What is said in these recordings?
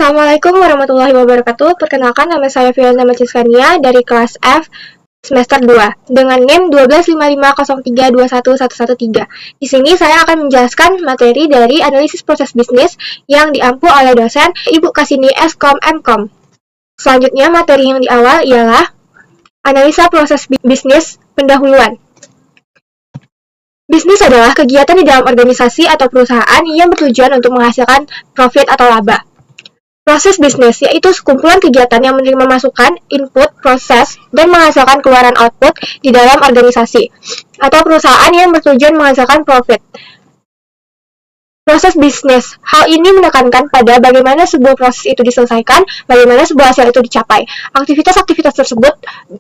Assalamualaikum warahmatullahi wabarakatuh. Perkenalkan, nama saya Fiona Maciskania dari kelas F semester 2 dengan NIM 12550321113. Di sini saya akan menjelaskan materi dari analisis proses bisnis yang diampu oleh dosen Ibu Kasini Eskom Mkom. Selanjutnya, materi yang di awal ialah analisa proses bisnis pendahuluan. Bisnis adalah kegiatan di dalam organisasi atau perusahaan yang bertujuan untuk menghasilkan profit atau laba. Proses bisnis yaitu sekumpulan kegiatan yang menerima masukan, input, proses, dan menghasilkan keluaran output di dalam organisasi atau perusahaan yang bertujuan menghasilkan profit. Proses bisnis, hal ini menekankan pada bagaimana sebuah proses itu diselesaikan, bagaimana sebuah hasil itu dicapai. Aktivitas-aktivitas tersebut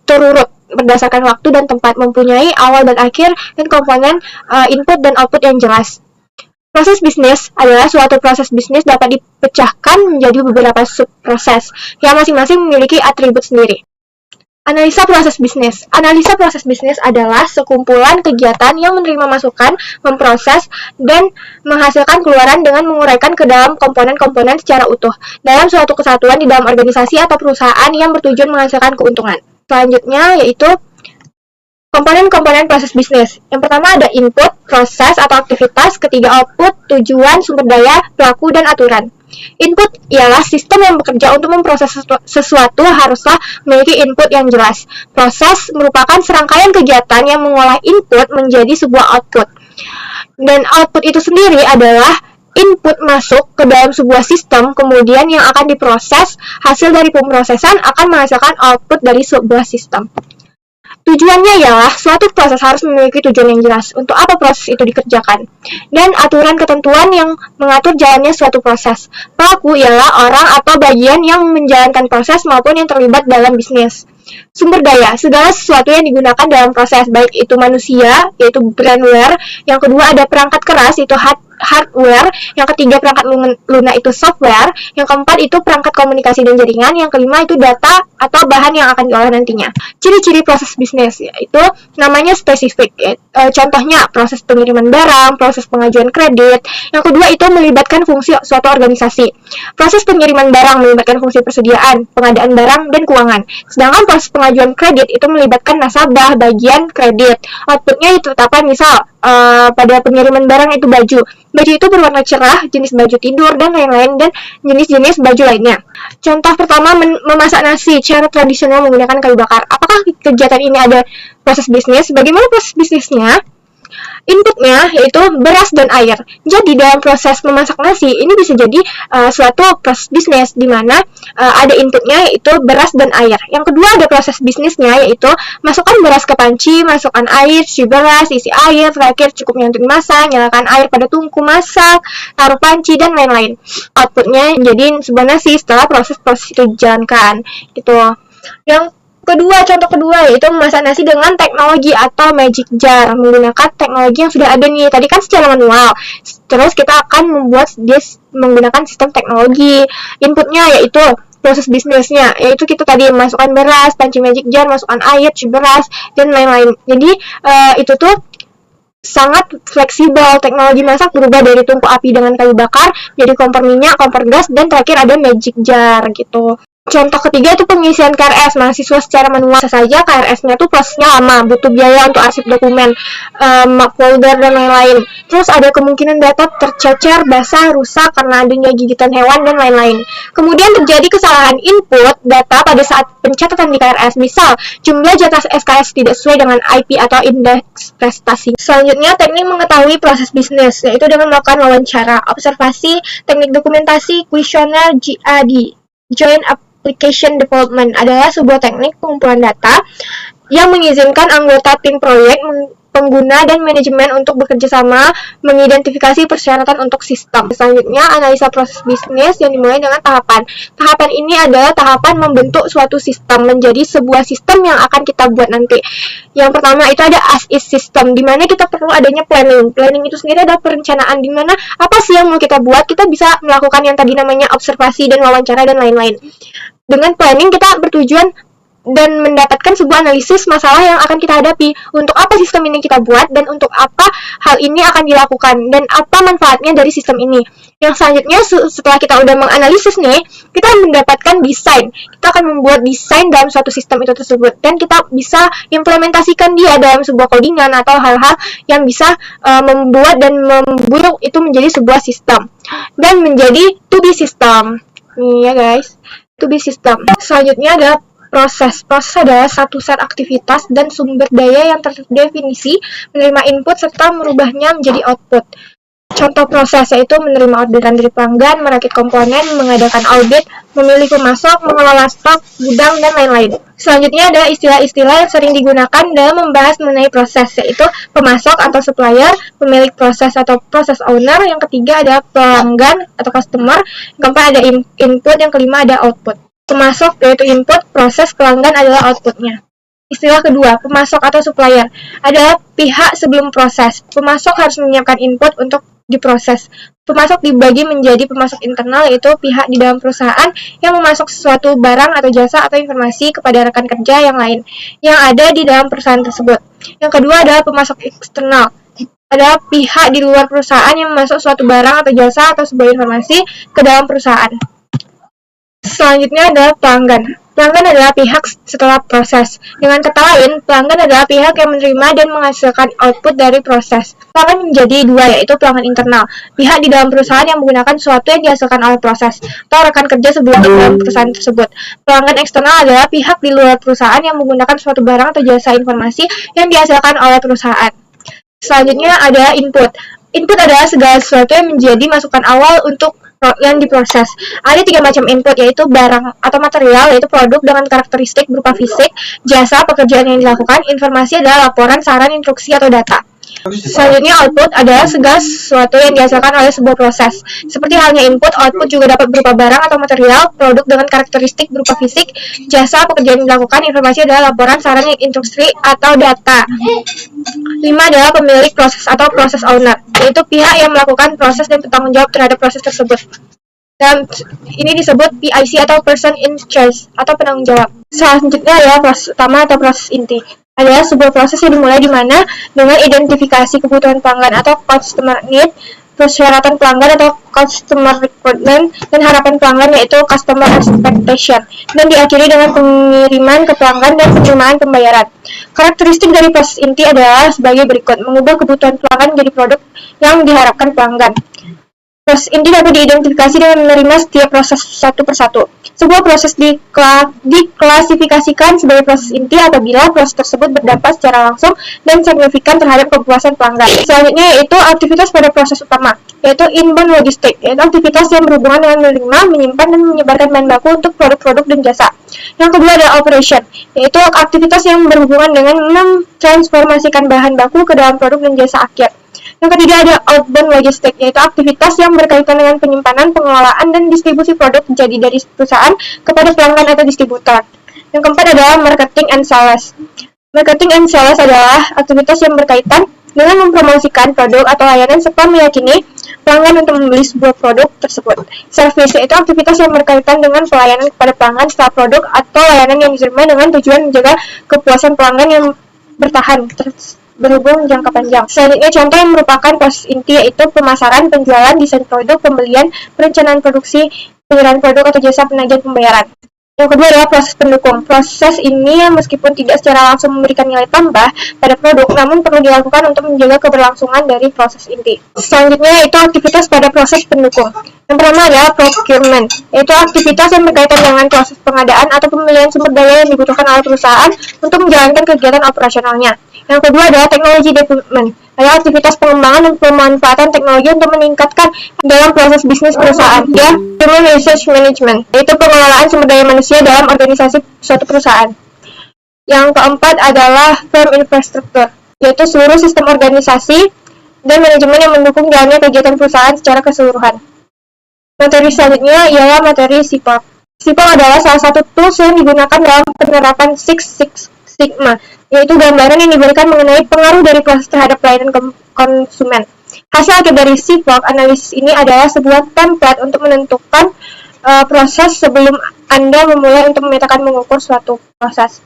terurut berdasarkan waktu dan tempat, mempunyai awal dan akhir, dan komponen input dan output yang jelas. Proses bisnis adalah suatu proses bisnis dapat dipecahkan menjadi beberapa subproses yang masing-masing memiliki atribut sendiri. Analisa proses bisnis. Analisa proses bisnis adalah sekumpulan kegiatan yang menerima masukan, memproses, dan menghasilkan keluaran dengan menguraikan ke dalam komponen-komponen secara utuh dalam suatu kesatuan di dalam organisasi atau perusahaan yang bertujuan menghasilkan keuntungan. Selanjutnya yaitu komponen-komponen proses bisnis. Yang pertama ada input, proses atau aktivitas, ketiga output, tujuan, sumber daya, pelaku, dan aturan. Input ialah sistem yang bekerja untuk memproses sesuatu haruslah memiliki input yang jelas. Proses merupakan serangkaian kegiatan yang mengolah input menjadi sebuah output. Dan output itu sendiri adalah input masuk ke dalam sebuah sistem, kemudian yang akan diproses, hasil dari pemrosesan akan menghasilkan output dari sebuah sistem. Tujuannya ialah suatu proses harus memiliki tujuan yang jelas untuk apa proses itu dikerjakan, dan aturan ketentuan yang mengatur jalannya suatu proses. Pelaku ialah orang atau bagian yang menjalankan proses maupun yang terlibat dalam bisnis. Sumber daya, segala sesuatu yang digunakan dalam proses, baik itu manusia, yaitu brandware. Yang kedua ada perangkat keras, itu hardware. Yang ketiga perangkat lunak, itu software. Yang keempat itu perangkat komunikasi dan jaringan. Yang kelima itu data atau bahan yang akan diolah nantinya. Ciri-ciri proses bisnis, yaitu namanya spesifik. Contohnya proses pengiriman barang, proses pengajuan kredit. Yang kedua itu melibatkan fungsi suatu organisasi. Proses pengiriman barang melibatkan fungsi persediaan, pengadaan barang, dan keuangan. Sedangkan proses pengajuan kredit itu melibatkan nasabah, bagian kredit. Outputnya ditetapkan misal pada pengiriman barang itu baju. Baju itu berwarna cerah, jenis baju tidur, dan lain-lain, dan jenis-jenis baju lainnya. Contoh pertama, memasak nasi secara tradisional menggunakan kayu bakar. Apakah kegiatan ini ada proses bisnis? Bagaimana proses bisnisnya? Inputnya yaitu beras dan air. Jadi dalam proses memasak nasi ini bisa jadi suatu proses bisnis di mana ada inputnya yaitu beras dan air. Yang kedua ada proses bisnisnya yaitu masukkan beras ke panci, masukkan air, isi beras, isi air, terakhir cukupnya untuk dimasak, nyalakan air pada tungku masak, taruh panci, dan lain-lain. Outputnya jadi sebuah nasi setelah proses-proses itu dijalankan gitu. Contoh kedua yaitu memasak nasi dengan teknologi atau magic jar, menggunakan teknologi yang sudah ada nih. Tadi kan secara manual, terus kita akan membuat dia menggunakan sistem teknologi. Inputnya yaitu proses bisnisnya, yaitu kita tadi masukkan beras, panci magic jar, masukkan air, cuci beras, dan lain-lain. Jadi itu tuh sangat fleksibel. Teknologi masak berubah dari tungku api dengan kayu bakar jadi kompor minyak, kompor gas, dan terakhir ada magic jar gitu. Contoh ketiga itu pengisian KRS mahasiswa secara manual. Bisa saja KRS-nya tuh prosesnya lama, butuh biaya untuk arsip dokumen, map folder, dan lain-lain. Terus ada kemungkinan data tercecer, basah, rusak karena adanya gigitan hewan, dan lain-lain. Kemudian terjadi kesalahan input data pada saat pencatatan di KRS. Misal, jumlah jatah SKS tidak sesuai dengan IP atau indeks prestasi. Selanjutnya, teknik mengetahui proses bisnis, yaitu dengan melakukan wawancara, observasi, teknik dokumentasi, kuesioner, JAD, Joint Application Development adalah sebuah teknik pengumpulan data yang mengizinkan anggota tim proyek, pengguna, dan manajemen untuk bekerja sama mengidentifikasi persyaratan untuk sistem. Selanjutnya, analisa proses bisnis yang dimulai dengan tahapan. Tahapan ini adalah tahapan membentuk suatu sistem menjadi sebuah sistem yang akan kita buat nanti. Yang pertama itu ada as-is system, di mana kita perlu adanya planning. Planning itu sendiri adalah perencanaan, di mana apa sih yang mau kita buat, kita bisa melakukan yang tadi namanya observasi dan wawancara dan lain-lain. Dengan planning kita bertujuan dan mendapatkan sebuah analisis masalah yang akan kita hadapi. Untuk apa sistem ini kita buat dan untuk apa hal ini akan dilakukan dan apa manfaatnya dari sistem ini. Yang selanjutnya setelah kita udah menganalisis nih, kita mendapatkan desain. Kita akan membuat desain dalam suatu sistem itu tersebut dan kita bisa implementasikan dia dalam sebuah codingan atau hal-hal yang bisa membuat dan membuat itu menjadi sebuah sistem dan menjadi to be system. Nih ya guys, to be system. Selanjutnya ada proses. Proses adalah satu set aktivitas dan sumber daya yang terdefinisi, menerima input serta merubahnya menjadi output. Contoh proses yaitu menerima orderan dari pelanggan, merakit komponen, mengadakan audit, memilih pemasok, mengelola stok, gudang, dan lain-lain. Selanjutnya ada istilah-istilah yang sering digunakan dalam membahas mengenai proses, yaitu pemasok atau supplier, pemilik proses atau process owner, yang ketiga ada pelanggan atau customer, yang keempat ada input, yang kelima ada output. Pemasok yaitu input, proses, pelanggan adalah outputnya. Istilah kedua, pemasok atau supplier, adalah pihak sebelum proses. Pemasok harus menyiapkan input untuk diproses. Pemasok dibagi menjadi pemasok internal, yaitu pihak di dalam perusahaan yang memasok sesuatu barang atau jasa atau informasi kepada rekan kerja yang lain yang ada di dalam perusahaan tersebut. Yang kedua adalah pemasok eksternal, adalah pihak di luar perusahaan yang memasok suatu barang atau jasa atau sebuah informasi ke dalam perusahaan. Selanjutnya adalah pelanggan. Pelanggan adalah pihak setelah proses. Dengan kata lain, pelanggan adalah pihak yang menerima dan menghasilkan output dari proses. Pelanggan menjadi dua, yaitu pelanggan internal, pihak di dalam perusahaan yang menggunakan sesuatu yang dihasilkan oleh proses, atau rekan kerja sebelum di dalam perusahaan tersebut. Pelanggan eksternal adalah pihak di luar perusahaan yang menggunakan suatu barang atau jasa informasi yang dihasilkan oleh perusahaan. Selanjutnya ada input. Input adalah segala sesuatu yang menjadi masukan awal untuk yang diproses. Ada 3 macam input, yaitu barang atau material, yaitu produk dengan karakteristik berupa fisik, jasa, pekerjaan yang dilakukan, informasi adalah laporan, saran, instruksi, atau data. Selanjutnya output adalah segala sesuatu yang dihasilkan oleh sebuah proses. Seperti halnya input, output juga dapat berupa barang atau material, produk dengan karakteristik berupa fisik, jasa, pekerjaan yang dilakukan, informasi adalah laporan, saran, instruksi, atau data. 5 adalah pemilik proses atau process owner, yaitu pihak yang melakukan proses dan bertanggung jawab terhadap proses tersebut. Dan ini disebut PIC atau person in charge atau penanggung jawab. Selanjutnya adalah proses utama atau proses inti. Adalah sebuah proses yang dimulai di mana dengan identifikasi kebutuhan pelanggan atau customer need, persyaratan pelanggan atau customer requirement, dan harapan pelanggan yaitu customer expectation, dan diakhiri dengan pengiriman ke pelanggan dan penerimaan pembayaran. Karakteristik dari proses inti adalah sebagai berikut: mengubah kebutuhan pelanggan menjadi produk yang diharapkan pelanggan. Proses inti dapat diidentifikasi dengan menerima setiap proses satu persatu. Sebuah proses diklasifikasikan sebagai proses inti apabila proses tersebut berdampak secara langsung dan signifikan terhadap kepuasan pelanggan. Selanjutnya yaitu aktivitas pada proses utama, yaitu inbound logistik, yaitu aktivitas yang berhubungan dengan menerima, menyimpan, dan menyebarkan bahan baku untuk produk-produk dan jasa. Yang kedua adalah operation, yaitu aktivitas yang berhubungan dengan mentransformasikan bahan baku ke dalam produk dan jasa akhir. Yang ketiga ada outbound logistik, yaitu aktivitas yang berkaitan dengan penyimpanan, pengelolaan, dan distribusi produk jadi dari perusahaan kepada pelanggan atau distributor. Yang keempat adalah marketing and sales. Marketing and sales adalah aktivitas yang berkaitan dengan mempromosikan produk atau layanan serta meyakini pelanggan untuk membeli sebuah produk tersebut. Service yaitu aktivitas yang berkaitan dengan pelayanan kepada pelanggan setelah produk atau layanan yang diterima dengan tujuan menjaga kepuasan pelanggan yang bertahan berhubung jangka panjang. Selanjutnya contoh yang merupakan proses inti yaitu pemasaran, penjualan, desain produk, pembelian, perencanaan produksi, penyerahan produk atau jasa, penagihan pembayaran. Yang kedua adalah proses pendukung. Proses ini meskipun tidak secara langsung memberikan nilai tambah pada produk, namun perlu dilakukan untuk menjaga keberlangsungan dari proses inti. Selanjutnya yaitu aktivitas pada proses pendukung. Yang pertama adalah procurement, yaitu aktivitas yang berkaitan dengan proses pengadaan atau pembelian sumber daya yang dibutuhkan oleh perusahaan untuk menjalankan kegiatan operasionalnya. Yang kedua adalah technology development, adalah aktivitas pengembangan dan pemanfaatan teknologi untuk meningkatkan dalam proses bisnis perusahaan. Ya, human resource management, yaitu pengelolaan sumber daya manusia dalam organisasi suatu perusahaan. Yang keempat adalah firm infrastructure, yaitu seluruh sistem organisasi dan manajemen yang mendukung jalannya kegiatan perusahaan secara keseluruhan. Materi selanjutnya ialah materi SIPOC. SIPOC adalah salah satu tools yang digunakan dalam penerapan Six Sigma, yaitu gambaran yang diberikan mengenai pengaruh dari proses terhadap pelayanan konsumen. Hasil akhir dari SIPOC analisis ini adalah sebuah template untuk menentukan proses sebelum Anda memulai untuk memetakan mengukur suatu proses.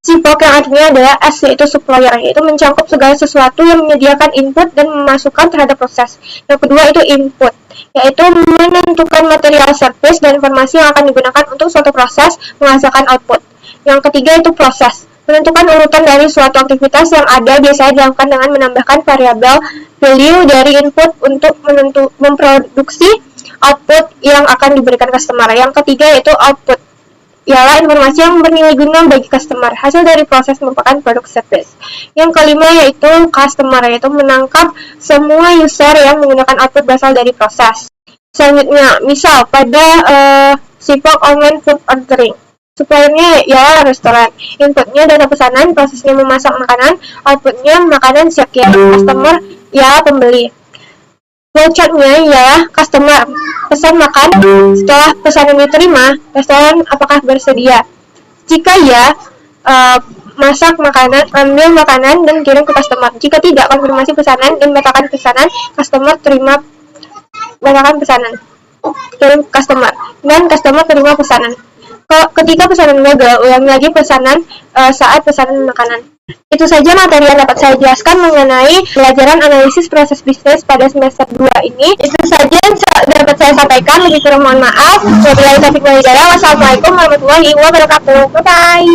SIPOK yang artinya adalah S, yaitu supplier, yaitu mencakup segala sesuatu yang menyediakan input dan memasukkan terhadap proses. Yang kedua itu input, yaitu menentukan material service dan informasi yang akan digunakan untuk suatu proses menghasilkan output. Yang ketiga itu proses, menentukan urutan dari suatu aktivitas yang ada, biasanya dilakukan dengan menambahkan variabel value dari input untuk memproduksi output yang akan diberikan customer. Yang ketiga yaitu output, ialah informasi yang bernilai guna bagi customer. Hasil dari proses merupakan produk service. Yang kelima yaitu customer, yaitu menangkap semua user yang menggunakan output berasal dari proses. Selanjutnya, misal pada SIPOK online food ordering. Suppliernya ya restoran, inputnya data pesanan, prosesnya memasak makanan, outputnya makanan siap kirim, customer ya pembeli. Flowchartnya ya customer pesan makan, setelah pesanan diterima, restoran apakah bersedia? Jika ya, masak makanan, ambil makanan dan kirim ke customer. Jika tidak, konfirmasi pesanan dan batalkan pesanan, customer terima batalkan pesanan, kirim ke customer, dan customer terima pesanan. Ketika pesanan gagal, ulangi lagi pesanan saat pesanan makanan. Itu saja materi yang dapat saya jelaskan mengenai pelajaran analisis proses bisnis pada semester 2 ini. Itu saja yang dapat saya sampaikan, lebih kurang mohon maaf. Wabillahi taufiq wal hidayah. Wassalamualaikum warahmatullahi wabarakatuh. Bye-bye.